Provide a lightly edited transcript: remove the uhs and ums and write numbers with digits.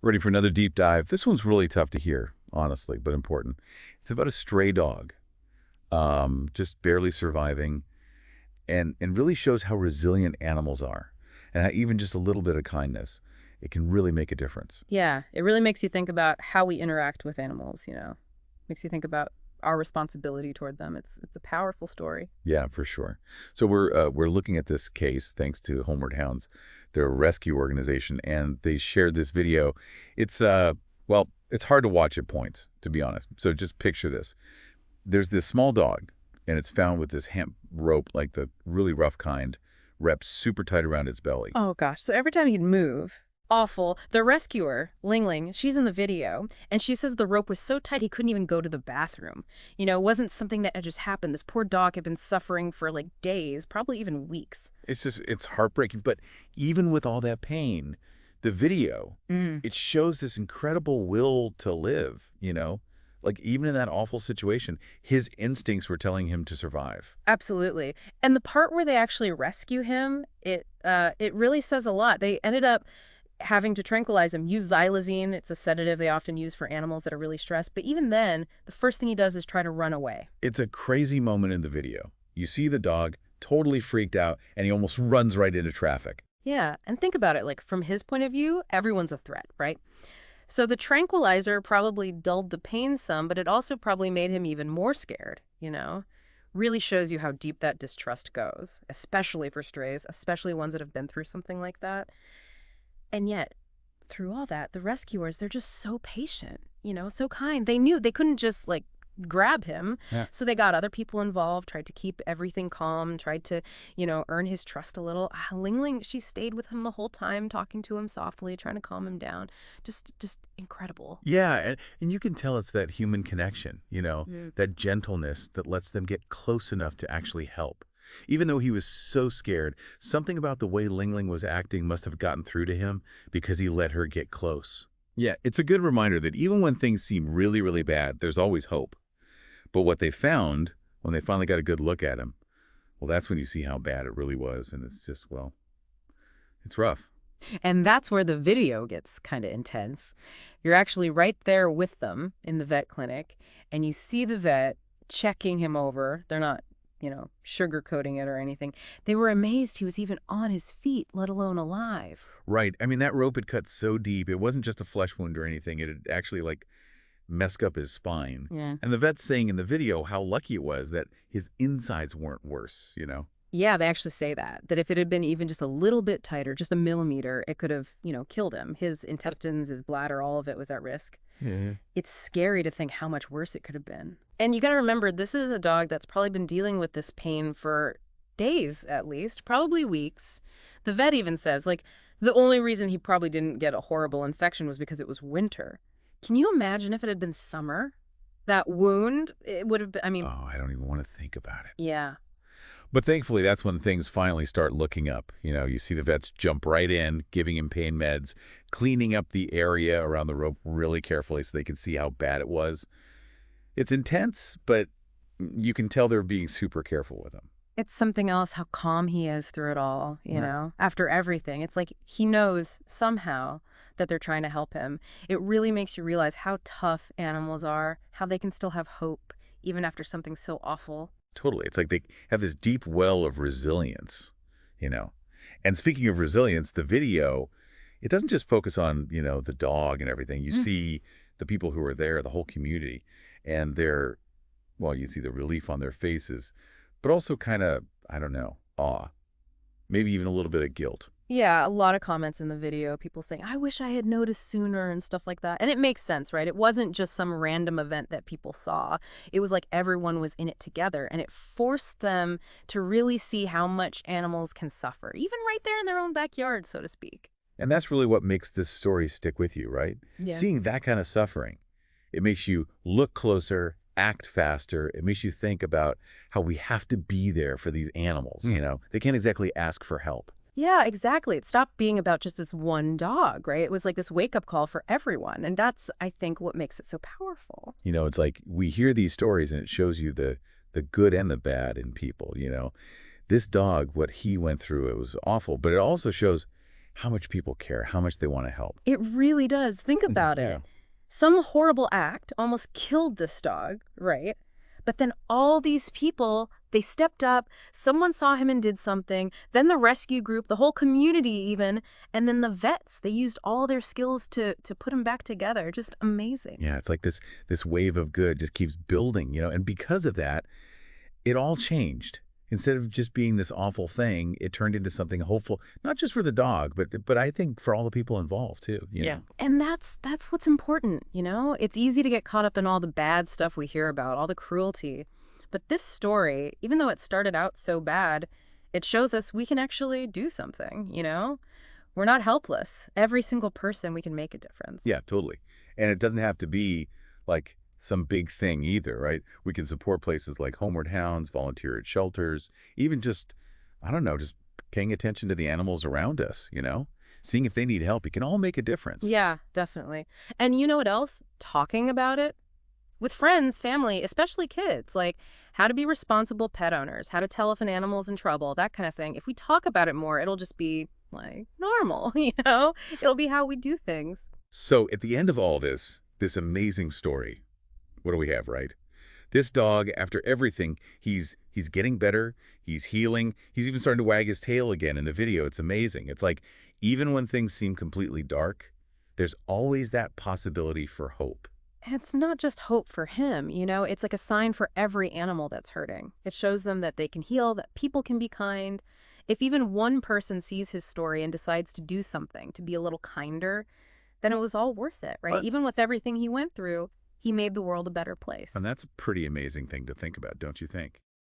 Ready for another deep dive? This one's really tough to hear, honestly, but important. It's about a stray dog, just barely surviving, and really shows how resilient animals are, and how even just a little bit of kindness, it can really make a difference. Yeah, it really makes you think about how we interact with animals, you know. Makes you think about our responsibility toward them. It's a powerful story. Yeah, for sure. So we're looking at this case thanks to Homeward Hounds. They're a rescue organization, and they shared this video. It's well, it's hard to watch at points, to be honest. So just picture this: there's this small dog, and it's found with this hemp rope, like the really rough kind, wrapped super tight around its belly. Oh gosh, so every time he'd move, awful. The rescuer, Ling Ling, she's in the video, and she says the rope was so tight he couldn't even go to the bathroom. You know, it wasn't something that had just happened. This poor dog had been suffering for like days, probably even weeks. It's heartbreaking. But even with all that pain, the video, it shows this incredible will to live, you know? Like even in that awful situation, his instincts were telling him to survive. Absolutely. And the part where they actually rescue him, it really says a lot. They ended up having to tranquilize him, use xylazine. It's a sedative they often use for animals that are really stressed. But even then, the first thing he does is try to run away. It's a crazy moment in the video. You see the dog totally freaked out, and he almost runs right into traffic. Yeah, and think about it, like from his point of view, everyone's a threat, right? So the tranquilizer probably dulled the pain some, but it also probably made him even more scared, you know? Really shows you how deep that distrust goes, especially for strays, especially ones that have been through something like that. And yet, through all that, the rescuers, they're just so patient, you know, so kind. They knew they couldn't just like grab him. Yeah. So they got other people involved, tried to keep everything calm, tried to, you know, earn his trust a little. Ling Ling, she stayed with him the whole time, talking to him softly, trying to calm him down. Just incredible. Yeah, and you can tell it's that human connection, you know, that gentleness that lets them get close enough to actually help. Even though he was so scared, something about the way Ling Ling was acting must have gotten through to him because he let her get close. Yeah, it's a good reminder that even when things seem really, really bad, there's always hope. But what they found, when they finally got a good look at him, well, that's when you see how bad it really was. And it's just, well, it's rough. And that's where the video gets kind of intense. You're actually right there with them in the vet clinic, and you see the vet checking him over. They're not, you know, sugarcoating it or anything. They were amazed he was even on his feet, let alone alive. Right. I mean, that rope had cut so deep. It wasn't just a flesh wound or anything. It had actually, like, messed up his spine. Yeah. And the vet's saying in the video how lucky it was that his insides weren't worse, you know? Yeah, they actually say that if it had been even just a little bit tighter, just a millimeter, it could have, you know, killed him. His intestines, his bladder, all of it was at risk. Yeah. It's scary to think how much worse it could have been. And you got to remember, this is a dog that's probably been dealing with this pain for days at least, probably weeks. The vet even says, like, the only reason he probably didn't get a horrible infection was because it was winter. Can you imagine if it had been summer? That wound, it would have been, I mean... Oh, I don't even want to think about it. Yeah. But thankfully, that's when things finally start looking up. You know, you see the vets jump right in, giving him pain meds, cleaning up the area around the rope really carefully so they can see how bad it was. It's intense, but you can tell they're being super careful with him. It's something else how calm he is through it all, you know, after everything. It's like he knows somehow that they're trying to help him. It really makes you realize how tough animals are, how they can still have hope, even after something so awful. Totally. It's like they have this deep well of resilience, you know. And speaking of resilience, the video, it doesn't just focus on, you know, the dog and everything. You see the people who are there, the whole community, and they're, well, you see the relief on their faces, but also kind of, I don't know, awe, maybe even a little bit of guilt. Yeah, a lot of comments in the video, people saying, I wish I had noticed sooner and stuff like that. And it makes sense, right? It wasn't just some random event that people saw. It was like everyone was in it together, and it forced them to really see how much animals can suffer, even right there in their own backyard, so to speak. And that's really what makes this story stick with you, right? Yeah. Seeing that kind of suffering, it makes you look closer, act faster. It makes you think about how we have to be there for these animals, you know? They can't exactly ask for help. Yeah, exactly. It stopped being about just this one dog, right? It was like this wake-up call for everyone. And that's, I think, what makes it so powerful. You know, it's like we hear these stories and it shows you the good and the bad in people, you know. This dog, what he went through, it was awful, but it also shows how much people care, how much they want to help. It really does. Think about Yeah. it. Some horrible act almost killed this dog, right? But then all these people, they stepped up, someone saw him and did something, then the rescue group, the whole community even, and then the vets, they used all their skills to put him back together. Just amazing. Yeah, it's like this wave of good just keeps building, and because of that, it all changed. Instead of just being this awful thing, it turned into something hopeful, not just for the dog, but I think for all the people involved too. And that's what's important. It's easy to get caught up in all the bad stuff we hear about, all the cruelty. But this story, even though it started out so bad, it shows us we can actually do something. We're not helpless. Every single person, we can make a difference. Yeah, totally. And it doesn't have to be like some big thing either, right? We can support places like Homeward Hounds, volunteer at shelters, even just, I don't know, just paying attention to the animals around us. Seeing if they need help. It can all make a difference. Yeah, definitely. And you know what else? Talking about it with friends, family, especially kids, like how to be responsible pet owners, how to tell if an animal's in trouble, that kind of thing. If we talk about it more, it'll just be like normal. It'll be how we do things. So at the end of all this amazing story, what do we have, right? This dog, after everything, he's getting better, he's healing, he's even starting to wag his tail again in the video. It's amazing. It's like, even when things seem completely dark, there's always that possibility for hope. It's not just hope for him. It's like a sign for every animal that's hurting. It shows them that they can heal, that people can be kind. If even one person sees his story and decides to do something, to be a little kinder, then it was all worth it, right? But, Even with everything he went through, he made the world a better place. and that's a pretty amazing thing to think about, don't you think?